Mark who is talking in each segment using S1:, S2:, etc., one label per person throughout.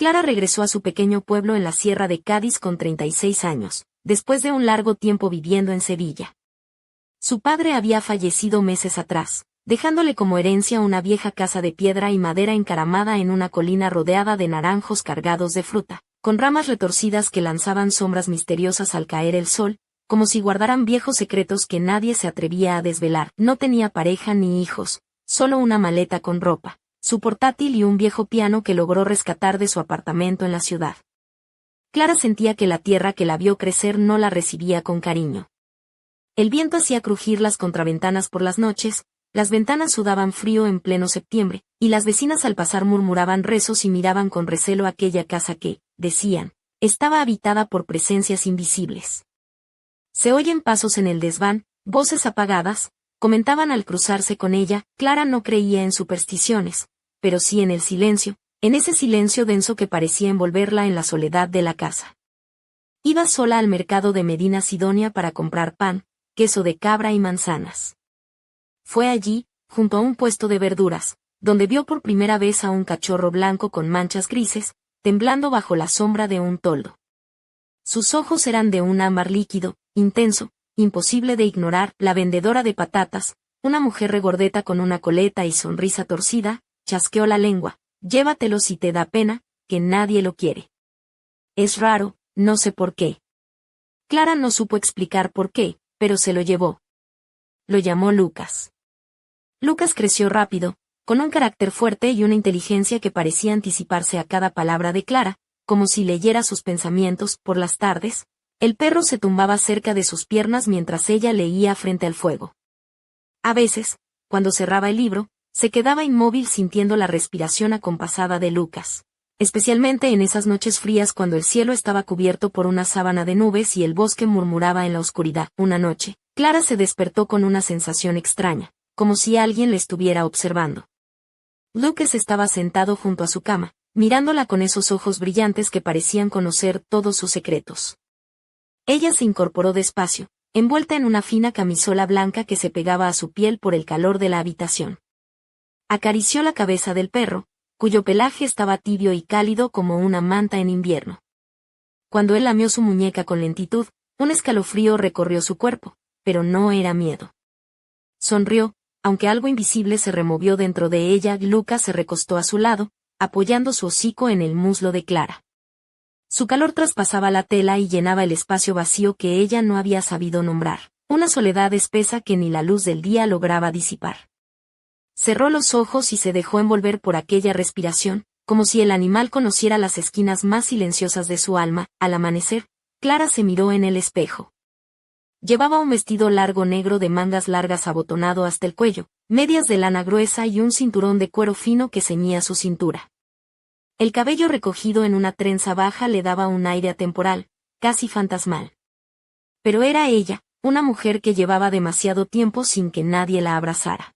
S1: Clara regresó a su pequeño pueblo en la Sierra de Cádiz con 36 años, después de un largo tiempo viviendo en Sevilla. Su padre había fallecido meses atrás, dejándole como herencia una vieja casa de piedra y madera encaramada en una colina rodeada de naranjos cargados de fruta, con ramas retorcidas que lanzaban sombras misteriosas al caer el sol, como si guardaran viejos secretos que nadie se atrevía a desvelar. No tenía pareja ni hijos, solo una maleta con ropa, su portátil y un viejo piano que logró rescatar de su apartamento en la ciudad. Clara sentía que la tierra que la vio crecer no la recibía con cariño. El viento hacía crujir las contraventanas por las noches, las ventanas sudaban frío en pleno septiembre, y las vecinas al pasar murmuraban rezos y miraban con recelo aquella casa que, decían, estaba habitada por presencias invisibles. Se oyen pasos en el desván, voces apagadas, comentaban al cruzarse con ella. Clara no creía en supersticiones, pero sí en el silencio, en ese silencio denso que parecía envolverla en la soledad de la casa. Iba sola al mercado de Medina Sidonia para comprar pan, queso de cabra y manzanas. Fue allí, junto a un puesto de verduras, donde vio por primera vez a un cachorro blanco con manchas grises, temblando bajo la sombra de un toldo. Sus ojos eran de un ámbar líquido, intenso, imposible de ignorar. La vendedora de patatas, una mujer regordeta con una coleta y sonrisa torcida, chasqueó la lengua: llévatelo si te da pena, que nadie lo quiere. Es raro, no sé por qué. Clara no supo explicar por qué, pero se lo llevó. Lo llamó Lucas. Lucas creció rápido, con un carácter fuerte y una inteligencia que parecía anticiparse a cada palabra de Clara, como si leyera sus pensamientos. Por las tardes, el perro se tumbaba cerca de sus piernas mientras ella leía frente al fuego. A veces, cuando cerraba el libro, se quedaba inmóvil sintiendo la respiración acompasada de Lucas, especialmente en esas noches frías cuando el cielo estaba cubierto por una sábana de nubes y el bosque murmuraba en la oscuridad. Una noche, Clara se despertó con una sensación extraña, como si alguien le estuviera observando. Lucas estaba sentado junto a su cama, mirándola con esos ojos brillantes que parecían conocer todos sus secretos. Ella se incorporó despacio, envuelta en una fina camisola blanca que se pegaba a su piel por el calor de la habitación. Acarició la cabeza del perro, cuyo pelaje estaba tibio y cálido como una manta en invierno. Cuando él lamió su muñeca con lentitud, un escalofrío recorrió su cuerpo, pero no era miedo. Sonrió, aunque algo invisible se removió dentro de ella. Lucas se recostó a su lado, apoyando su hocico en el muslo de Clara. Su calor traspasaba la tela y llenaba el espacio vacío que ella no había sabido nombrar, una soledad espesa que ni la luz del día lograba disipar. Cerró los ojos y se dejó envolver por aquella respiración, como si el animal conociera las esquinas más silenciosas de su alma. Al amanecer, Clara se miró en el espejo. Llevaba un vestido largo negro de mangas largas abotonado hasta el cuello, medias de lana gruesa y un cinturón de cuero fino que ceñía su cintura. El cabello recogido en una trenza baja le daba un aire atemporal, casi fantasmal. Pero era ella, una mujer que llevaba demasiado tiempo sin que nadie la abrazara.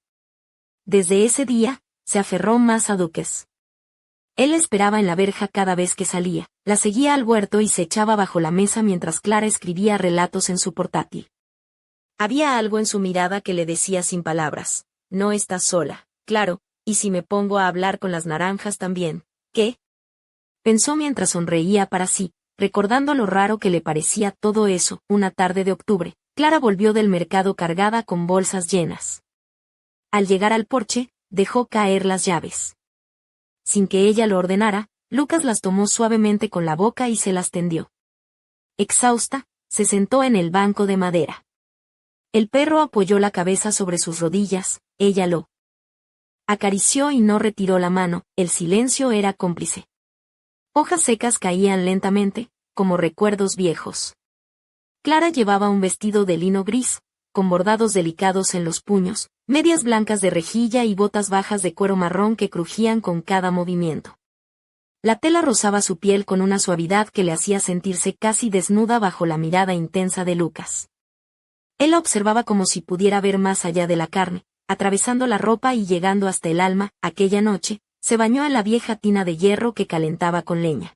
S1: Desde ese día, se aferró más a Lucas. Él la esperaba en la verja cada vez que salía, la seguía al huerto y se echaba bajo la mesa mientras Clara escribía relatos en su portátil. Había algo en su mirada que le decía sin palabras: no estás sola, claro, y si me pongo a hablar con las naranjas también, ¿qué? Pensó mientras sonreía para sí, recordando lo raro que le parecía todo eso. Una tarde de octubre, Clara volvió del mercado cargada con bolsas llenas. Al llegar al porche, dejó caer las llaves. Sin que ella lo ordenara, Lucas las tomó suavemente con la boca y se las tendió. Exhausta, se sentó en el banco de madera. El perro apoyó la cabeza sobre sus rodillas, ella lo acarició y no retiró la mano. El silencio era cómplice. Hojas secas caían lentamente, como recuerdos viejos. Clara llevaba un vestido de lino gris, con bordados delicados en los puños, medias blancas de rejilla y botas bajas de cuero marrón que crujían con cada movimiento. La tela rozaba su piel con una suavidad que le hacía sentirse casi desnuda bajo la mirada intensa de Lucas. Él la observaba como si pudiera ver más allá de la carne, atravesando la ropa y llegando hasta el alma. Aquella noche, se bañó en la vieja tina de hierro que calentaba con leña.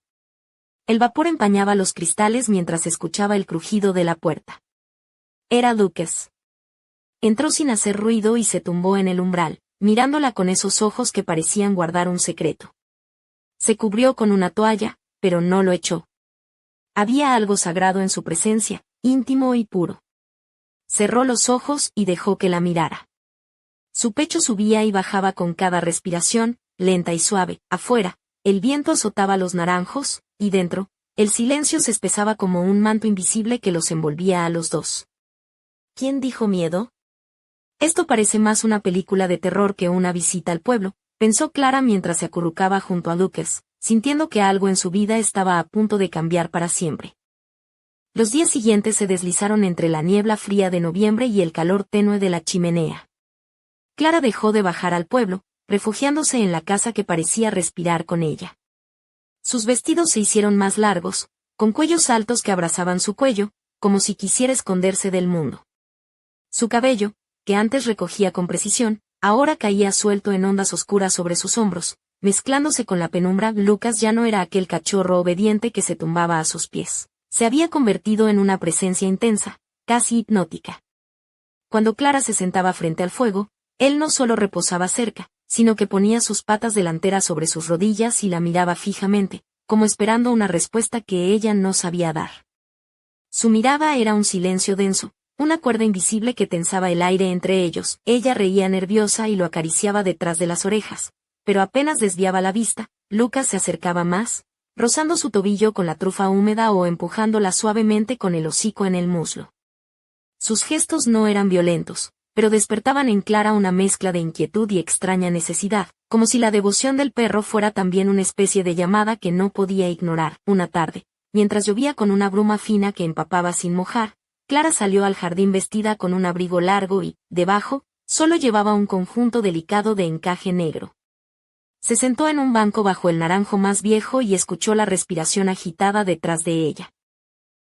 S1: El vapor empañaba los cristales mientras escuchaba el crujido de la puerta. Era Lucas. Entró sin hacer ruido y se tumbó en el umbral, mirándola con esos ojos que parecían guardar un secreto. Se cubrió con una toalla, pero no lo echó. Había algo sagrado en su presencia, íntimo y puro. Cerró los ojos y dejó que la mirara. Su pecho subía y bajaba con cada respiración, lenta y suave. Afuera, el viento azotaba los naranjos, y dentro, el silencio se espesaba como un manto invisible que los envolvía a los dos. ¿Quién dijo miedo? Esto parece más una película de terror que una visita al pueblo, pensó Clara mientras se acurrucaba junto a Lucas, sintiendo que algo en su vida estaba a punto de cambiar para siempre. Los días siguientes se deslizaron entre la niebla fría de noviembre y el calor tenue de la chimenea. Clara dejó de bajar al pueblo, refugiándose en la casa que parecía respirar con ella. Sus vestidos se hicieron más largos, con cuellos altos que abrazaban su cuello, como si quisiera esconderse del mundo. Su cabello, que antes recogía con precisión, ahora caía suelto en ondas oscuras sobre sus hombros, mezclándose con la penumbra. Lucas ya no era aquel cachorro obediente que se tumbaba a sus pies. Se había convertido en una presencia intensa, casi hipnótica. Cuando Clara se sentaba frente al fuego, él no solo reposaba cerca, sino que ponía sus patas delanteras sobre sus rodillas y la miraba fijamente, como esperando una respuesta que ella no sabía dar. Su mirada era un silencio denso, una cuerda invisible que tensaba el aire entre ellos. Ella reía nerviosa y lo acariciaba detrás de las orejas, pero apenas desviaba la vista, Lucas se acercaba más, rozando su tobillo con la trufa húmeda o empujándola suavemente con el hocico en el muslo. Sus gestos no eran violentos, pero despertaban en Clara una mezcla de inquietud y extraña necesidad, como si la devoción del perro fuera también una especie de llamada que no podía ignorar. Una tarde, mientras llovía con una bruma fina que empapaba sin mojar, Clara salió al jardín vestida con un abrigo largo y, debajo, solo llevaba un conjunto delicado de encaje negro. Se sentó en un banco bajo el naranjo más viejo y escuchó la respiración agitada detrás de ella.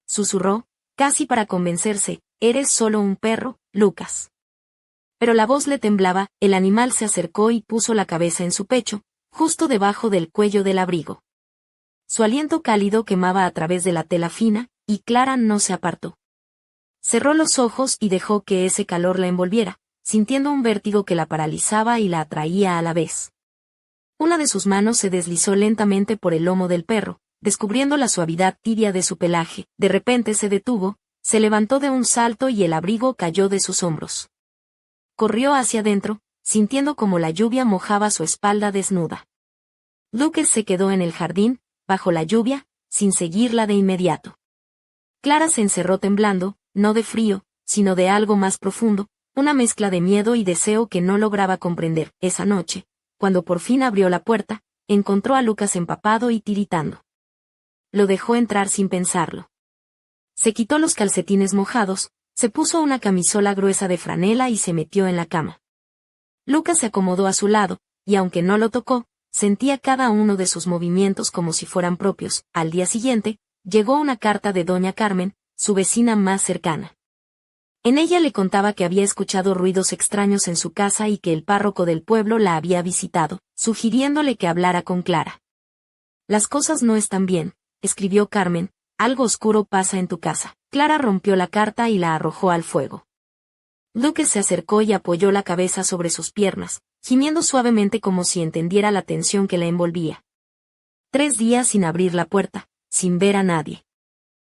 S1: Susurró, casi para convencerse: «Eres solo un perro, Lucas». Pero la voz le temblaba. El animal se acercó y puso la cabeza en su pecho, justo debajo del cuello del abrigo. Su aliento cálido quemaba a través de la tela fina, y Clara no se apartó. Cerró los ojos y dejó que ese calor la envolviera, sintiendo un vértigo que la paralizaba y la atraía a la vez. Una de sus manos se deslizó lentamente por el lomo del perro, descubriendo la suavidad tibia de su pelaje. De repente se detuvo, se levantó de un salto y el abrigo cayó de sus hombros. Corrió hacia adentro, sintiendo como la lluvia mojaba su espalda desnuda. Lucas se quedó en el jardín, bajo la lluvia, sin seguirla de inmediato. Clara se encerró temblando, no de frío, sino de algo más profundo, una mezcla de miedo y deseo que no lograba comprender. Esa noche, cuando por fin abrió la puerta, encontró a Lucas empapado y tiritando. Lo dejó entrar sin pensarlo. Se quitó los calcetines mojados, se puso una camisola gruesa de franela y se metió en la cama. Lucas se acomodó a su lado, y aunque no lo tocó, sentía cada uno de sus movimientos como si fueran propios. Al día siguiente, llegó una carta de doña Carmen, su vecina más cercana. En ella le contaba que había escuchado ruidos extraños en su casa y que el párroco del pueblo la había visitado, sugiriéndole que hablara con Clara. «Las cosas no están bien», escribió Carmen, «algo oscuro pasa en tu casa». Clara rompió la carta y la arrojó al fuego. Lucas se acercó y apoyó la cabeza sobre sus piernas, gimiendo suavemente como si entendiera la tensión que la envolvía. 3 días sin abrir la puerta, sin ver a nadie.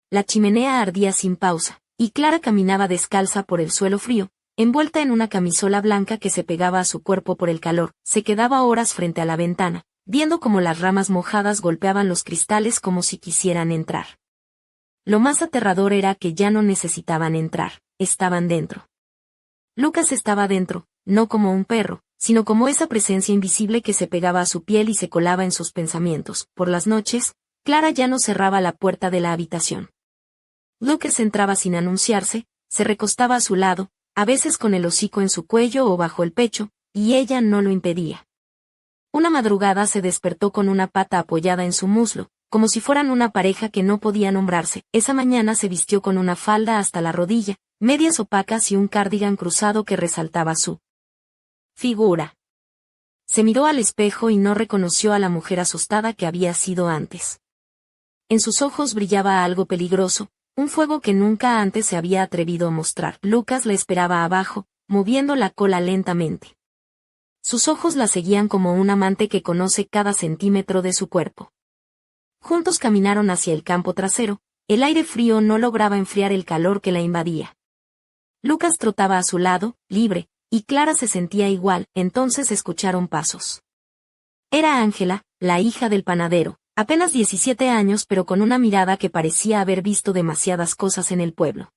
S1: La chimenea ardía sin pausa, y Clara caminaba descalza por el suelo frío, envuelta en una camisola blanca que se pegaba a su cuerpo por el calor. Se quedaba horas frente a la ventana, viendo cómo las ramas mojadas golpeaban los cristales como si quisieran entrar. Lo más aterrador era que ya no necesitaban entrar, estaban dentro. Lucas estaba dentro, no como un perro, sino como esa presencia invisible que se pegaba a su piel y se colaba en sus pensamientos. Por las noches, Clara ya no cerraba la puerta de la habitación. Lucas entraba sin anunciarse, se recostaba a su lado, a veces con el hocico en su cuello o bajo el pecho, y ella no lo impedía. Una madrugada se despertó con una pata apoyada en su muslo, como si fueran una pareja que no podía nombrarse. Esa mañana se vistió con una falda hasta la rodilla, medias opacas y un cardigan cruzado que resaltaba su figura. Se miró al espejo y no reconoció a la mujer asustada que había sido antes. En sus ojos brillaba algo peligroso, un fuego que nunca antes se había atrevido a mostrar. Lucas la esperaba abajo, moviendo la cola lentamente. Sus ojos la seguían como un amante que conoce cada centímetro de su cuerpo. Juntos caminaron hacia el campo trasero, el aire frío no lograba enfriar el calor que la invadía. Lucas trotaba a su lado, libre, y Clara se sentía igual. Entonces escucharon pasos. Era Ángela, la hija del panadero, apenas 17 años pero con una mirada que parecía haber visto demasiadas cosas en el pueblo.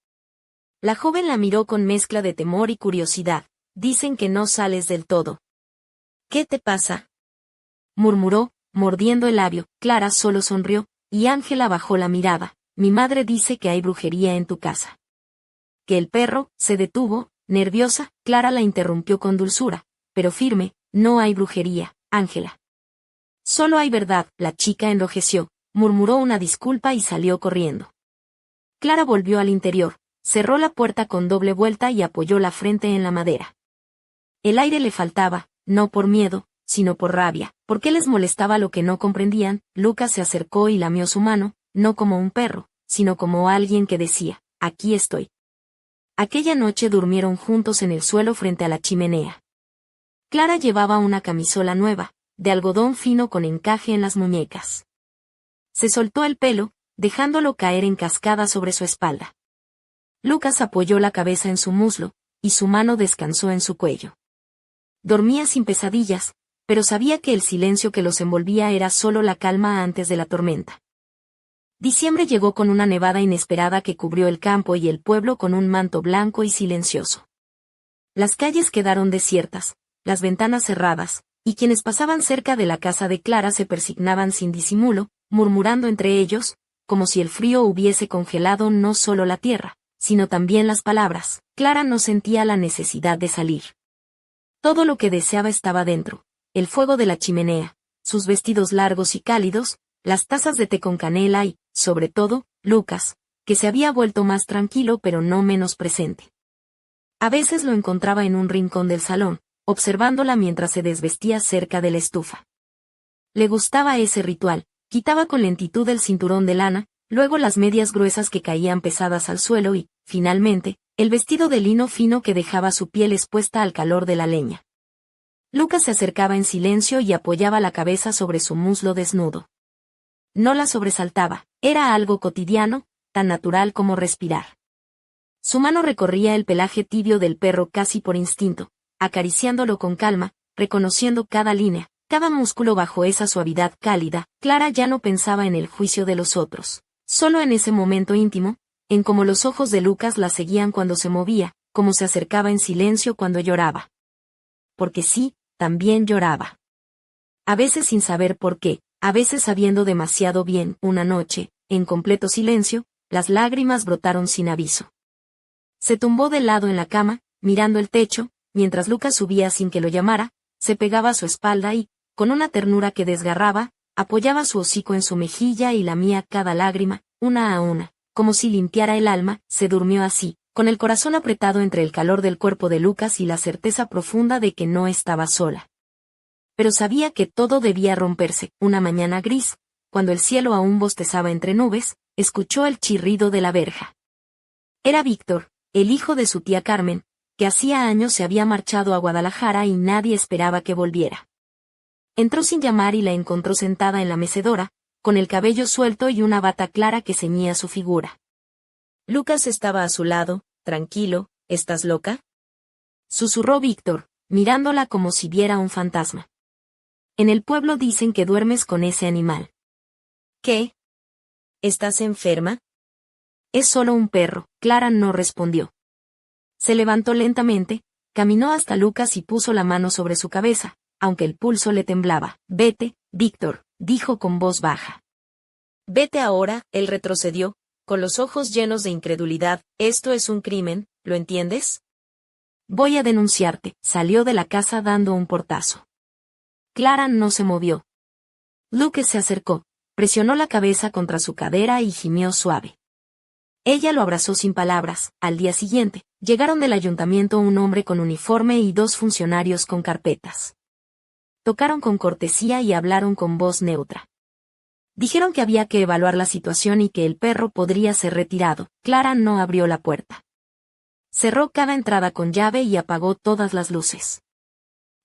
S1: La joven la miró con mezcla de temor y curiosidad. Dicen que no sales del todo. ¿Qué te pasa?, murmuró, mordiendo el labio. Clara solo sonrió, y Ángela bajó la mirada. Mi madre dice que hay brujería en tu casa. Que el perro se detuvo, nerviosa. Clara la interrumpió con dulzura, pero firme. No hay brujería, Ángela. Solo hay verdad. La chica enrojeció, murmuró una disculpa y salió corriendo. Clara volvió al interior, cerró la puerta con doble vuelta y apoyó la frente en la madera. El aire le faltaba, no por miedo, sino por rabia. ¿Por qué les molestaba lo que no comprendían? Lucas se acercó y lamió su mano, no como un perro, sino como alguien que decía, aquí estoy. Aquella noche durmieron juntos en el suelo frente a la chimenea. Clara llevaba una camisola nueva, de algodón fino con encaje en las muñecas. Se soltó el pelo, dejándolo caer en cascada sobre su espalda. Lucas apoyó la cabeza en su muslo, y su mano descansó en su cuello. Dormía sin pesadillas, pero sabía que el silencio que los envolvía era solo la calma antes de la tormenta. Diciembre llegó con una nevada inesperada que cubrió el campo y el pueblo con un manto blanco y silencioso. Las calles quedaron desiertas, las ventanas cerradas, y quienes pasaban cerca de la casa de Clara se persignaban sin disimulo, murmurando entre ellos, como si el frío hubiese congelado no solo la tierra, sino también las palabras. Clara no sentía la necesidad de salir. Todo lo que deseaba estaba dentro: el fuego de la chimenea, sus vestidos largos y cálidos, las tazas de té con canela y, sobre todo, Lucas, que se había vuelto más tranquilo pero no menos presente. A veces lo encontraba en un rincón del salón, observándola mientras se desvestía cerca de la estufa. Le gustaba ese ritual. Quitaba con lentitud el cinturón de lana, luego las medias gruesas que caían pesadas al suelo y, finalmente, el vestido de lino fino que dejaba su piel expuesta al calor de la leña. Lucas se acercaba en silencio y apoyaba la cabeza sobre su muslo desnudo. No la sobresaltaba, era algo cotidiano, tan natural como respirar. Su mano recorría el pelaje tibio del perro casi por instinto, acariciándolo con calma, reconociendo cada línea, cada músculo bajo esa suavidad cálida. Clara ya no pensaba en el juicio de los otros, solo en ese momento íntimo, en cómo los ojos de Lucas la seguían cuando se movía, cómo se acercaba en silencio cuando lloraba. Porque sí, también lloraba. A veces sin saber por qué, a veces sabiendo demasiado bien. Una noche, en completo silencio, las lágrimas brotaron sin aviso. Se tumbó de lado en la cama, mirando el techo, mientras Lucas subía sin que lo llamara, se pegaba a su espalda y, con una ternura que desgarraba, apoyaba su hocico en su mejilla y lamía cada lágrima, una a una, como si limpiara el alma. Se durmió así, con el corazón apretado entre el calor del cuerpo de Lucas y la certeza profunda de que no estaba sola. Pero sabía que todo debía romperse. Una mañana gris, cuando el cielo aún bostezaba entre nubes, escuchó el chirrido de la verja. Era Víctor, el hijo de su tía Carmen, que hacía años se había marchado a Guadalajara y nadie esperaba que volviera. Entró sin llamar y la encontró sentada en la mecedora, con el cabello suelto y una bata clara que ceñía su figura. Lucas estaba a su lado, tranquilo. ¿Estás loca?, susurró Víctor, mirándola como si viera un fantasma. En el pueblo dicen que duermes con ese animal. ¿Qué? ¿Estás enferma? Es solo un perro. Clara no respondió. Se levantó lentamente, caminó hasta Lucas y puso la mano sobre su cabeza, aunque el pulso le temblaba. Vete, Víctor, dijo con voz baja. Vete ahora. Él retrocedió, con los ojos llenos de incredulidad. Esto es un crimen, ¿lo entiendes? Voy a denunciarte. Salió de la casa dando un portazo. Clara no se movió. Lucas se acercó, presionó la cabeza contra su cadera y gimió suave. Ella lo abrazó sin palabras. Al día siguiente, llegaron del ayuntamiento un hombre con uniforme y dos funcionarios con carpetas. Tocaron con cortesía y hablaron con voz neutra. Dijeron que había que evaluar la situación y que el perro podría ser retirado. Clara no abrió la puerta. Cerró cada entrada con llave y apagó todas las luces.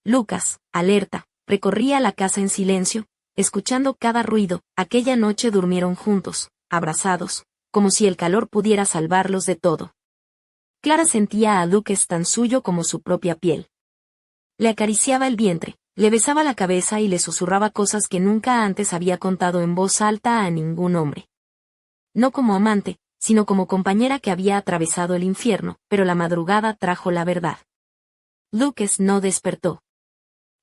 S1: Lucas, alerta, recorría la casa en silencio, escuchando cada ruido. Aquella noche durmieron juntos, abrazados, como si el calor pudiera salvarlos de todo. Clara sentía a Lucas tan suyo como su propia piel. Le acariciaba el vientre, le besaba la cabeza y le susurraba cosas que nunca antes había contado en voz alta a ningún hombre. No como amante, sino como compañera que había atravesado el infierno, pero la madrugada trajo la verdad. Lucas no despertó.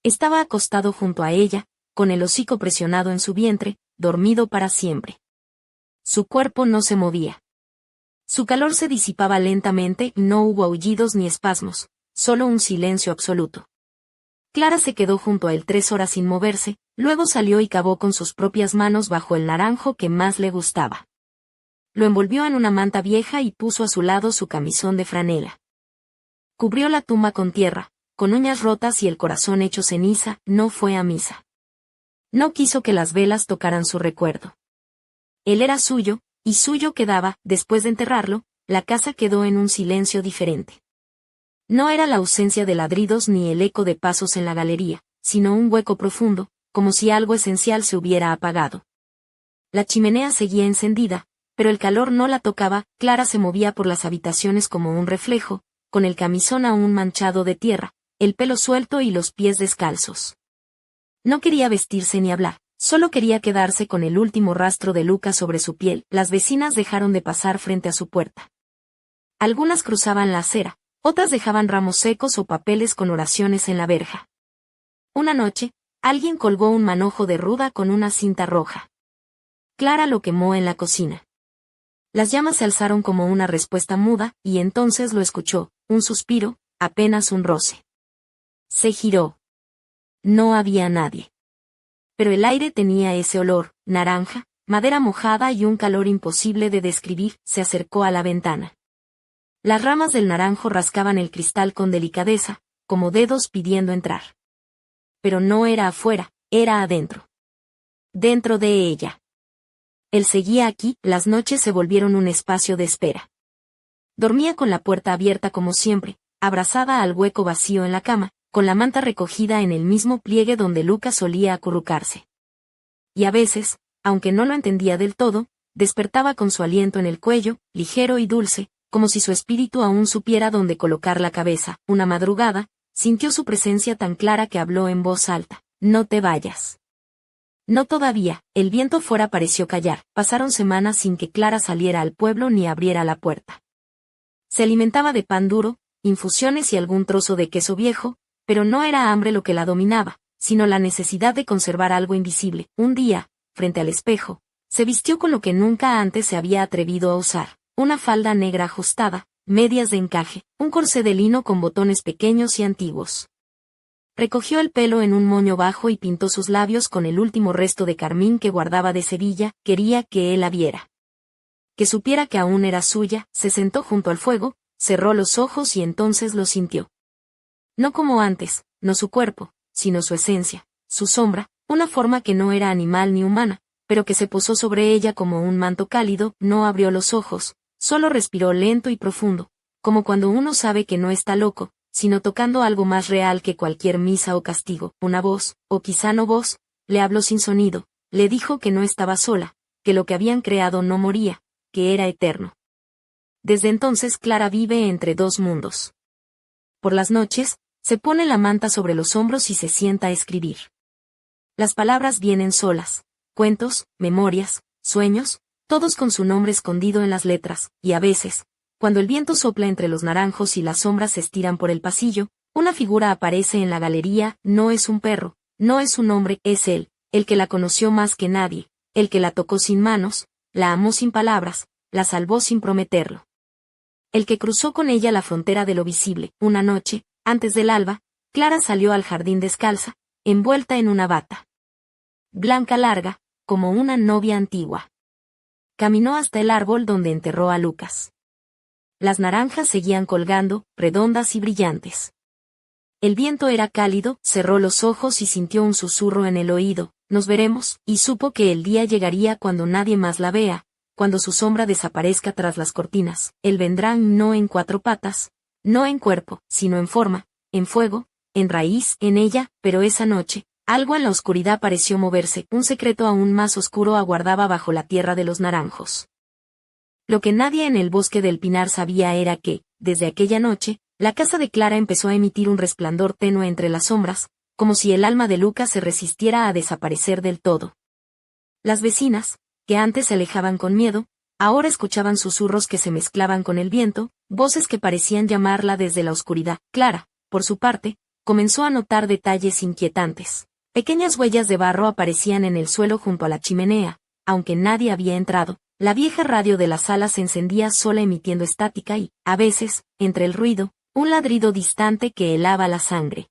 S1: Estaba acostado junto a ella, con el hocico presionado en su vientre, dormido para siempre. Su cuerpo no se movía. Su calor se disipaba lentamente y no hubo aullidos ni espasmos, solo un silencio absoluto. Clara se quedó junto a él 3 horas sin moverse, luego salió y cavó con sus propias manos bajo el naranjo que más le gustaba. Lo envolvió en una manta vieja y puso a su lado su camisón de franela. Cubrió la tumba con tierra, con uñas rotas y el corazón hecho ceniza, no fue a misa. No quiso que las velas tocaran su recuerdo. Él era suyo, y suyo quedaba. Después de enterrarlo, la casa quedó en un silencio diferente. No era la ausencia de ladridos ni el eco de pasos en la galería, sino un hueco profundo, como si algo esencial se hubiera apagado. La chimenea seguía encendida, pero el calor no la tocaba. Clara se movía por las habitaciones como un reflejo, con el camisón aún manchado de tierra, el pelo suelto y los pies descalzos. No quería vestirse ni hablar, solo quería quedarse con el último rastro de Lucas sobre su piel. Las vecinas dejaron de pasar frente a su puerta. Algunas cruzaban la acera, otras dejaban ramos secos o papeles con oraciones en la verja. Una noche, alguien colgó un manojo de ruda con una cinta roja. Clara lo quemó en la cocina. Las llamas se alzaron como una respuesta muda, y entonces lo escuchó, un suspiro, apenas un roce. Se giró. No había nadie. Pero el aire tenía ese olor, naranja, madera mojada y un calor imposible de describir. Se acercó a la ventana. Las ramas del naranjo rascaban el cristal con delicadeza, como dedos pidiendo entrar. Pero no era afuera, era adentro. Dentro de ella. Él seguía aquí. Las noches se volvieron un espacio de espera. Dormía con la puerta abierta como siempre, abrazada al hueco vacío en la cama, con la manta recogida en el mismo pliegue donde Lucas solía acurrucarse. Y a veces, aunque no lo entendía del todo, despertaba con su aliento en el cuello, ligero y dulce, como si su espíritu aún supiera dónde colocar la cabeza. Una madrugada, sintió su presencia tan clara que habló en voz alta: «No te vayas». No todavía. El viento fuera pareció callar. Pasaron semanas sin que Clara saliera al pueblo ni abriera la puerta. Se alimentaba de pan duro, infusiones y algún trozo de queso viejo, pero no era hambre lo que la dominaba, sino la necesidad de conservar algo invisible. Un día, frente al espejo, se vistió con lo que nunca antes se había atrevido a usar: una falda negra ajustada, medias de encaje, un corsé de lino con botones pequeños y antiguos. Recogió el pelo en un moño bajo y pintó sus labios con el último resto de carmín que guardaba de Sevilla. Quería que él la viera. Que supiera que aún era suya. Se sentó junto al fuego, cerró los ojos y entonces lo sintió. No como antes, no su cuerpo, sino su esencia, su sombra, una forma que no era animal ni humana, pero que se posó sobre ella como un manto cálido. No abrió los ojos, solo respiró lento y profundo, como cuando uno sabe que no está loco, sino tocando algo más real que cualquier misa o castigo. Una voz, o quizá no voz, le habló sin sonido, le dijo que no estaba sola, que lo que habían creado no moría, que era eterno. Desde entonces Clara vive entre dos mundos. Por las noches, se pone la manta sobre los hombros y se sienta a escribir. Las palabras vienen solas, cuentos, memorias, sueños, todos con su nombre escondido en las letras, y a veces, cuando el viento sopla entre los naranjos y las sombras se estiran por el pasillo, una figura aparece en la galería. No es un perro, no es un hombre, es él, el que la conoció más que nadie, el que la tocó sin manos, la amó sin palabras, la salvó sin prometerlo. El que cruzó con ella la frontera de lo visible. Una noche, antes del alba, Clara salió al jardín descalza, envuelta en una bata blanca larga, como una novia antigua. Caminó hasta el árbol donde enterró a Lucas. Las naranjas seguían colgando, redondas y brillantes. El viento era cálido. Cerró los ojos y sintió un susurro en el oído: «Nos veremos», y supo que el día llegaría cuando nadie más la vea, cuando su sombra desaparezca tras las cortinas. Él vendrá no en 4 patas, no en cuerpo, sino en forma, en fuego, en raíz, en ella, pero esa noche, algo en la oscuridad pareció moverse, un secreto aún más oscuro aguardaba bajo la tierra de los naranjos. Lo que nadie en el bosque del Pinar sabía era que, desde aquella noche, la casa de Clara empezó a emitir un resplandor tenue entre las sombras, como si el alma de Lucas se resistiera a desaparecer del todo. Las vecinas, que antes se alejaban con miedo, ahora escuchaban susurros que se mezclaban con el viento, voces que parecían llamarla desde la oscuridad. Clara, por su parte, comenzó a notar detalles inquietantes. Pequeñas huellas de barro aparecían en el suelo junto a la chimenea, aunque nadie había entrado. La vieja radio de la sala se encendía sola emitiendo estática y, a veces, entre el ruido, un ladrido distante que helaba la sangre.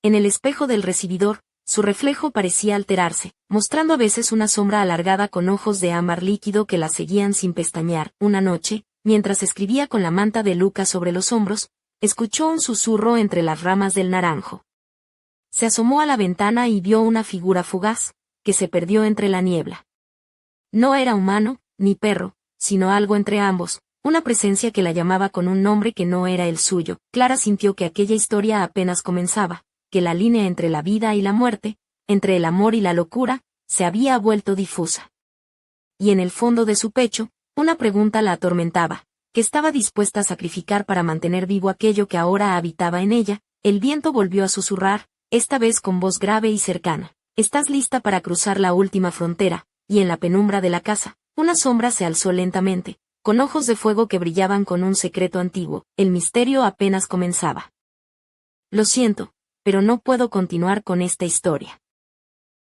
S1: En el espejo del recibidor, su reflejo parecía alterarse, mostrando a veces una sombra alargada con ojos de ámbar líquido que la seguían sin pestañear. Una noche, mientras escribía con la manta de Lucas sobre los hombros, escuchó un susurro entre las ramas del naranjo. Se asomó a la ventana y vio una figura fugaz, que se perdió entre la niebla. No era humano, ni perro, sino algo entre ambos, una presencia que la llamaba con un nombre que no era el suyo. Clara sintió que aquella historia apenas comenzaba, que la línea entre la vida y la muerte, entre el amor y la locura, se había vuelto difusa. Y en el fondo de su pecho, una pregunta la atormentaba, ¿qué estaba dispuesta a sacrificar para mantener vivo aquello que ahora habitaba en ella? El viento volvió a susurrar, esta vez con voz grave y cercana. ¿Estás lista para cruzar la última frontera? Y en la penumbra de la casa, una sombra se alzó lentamente, con ojos de fuego que brillaban con un secreto antiguo. El misterio apenas comenzaba. Lo siento, pero no puedo continuar con esta historia.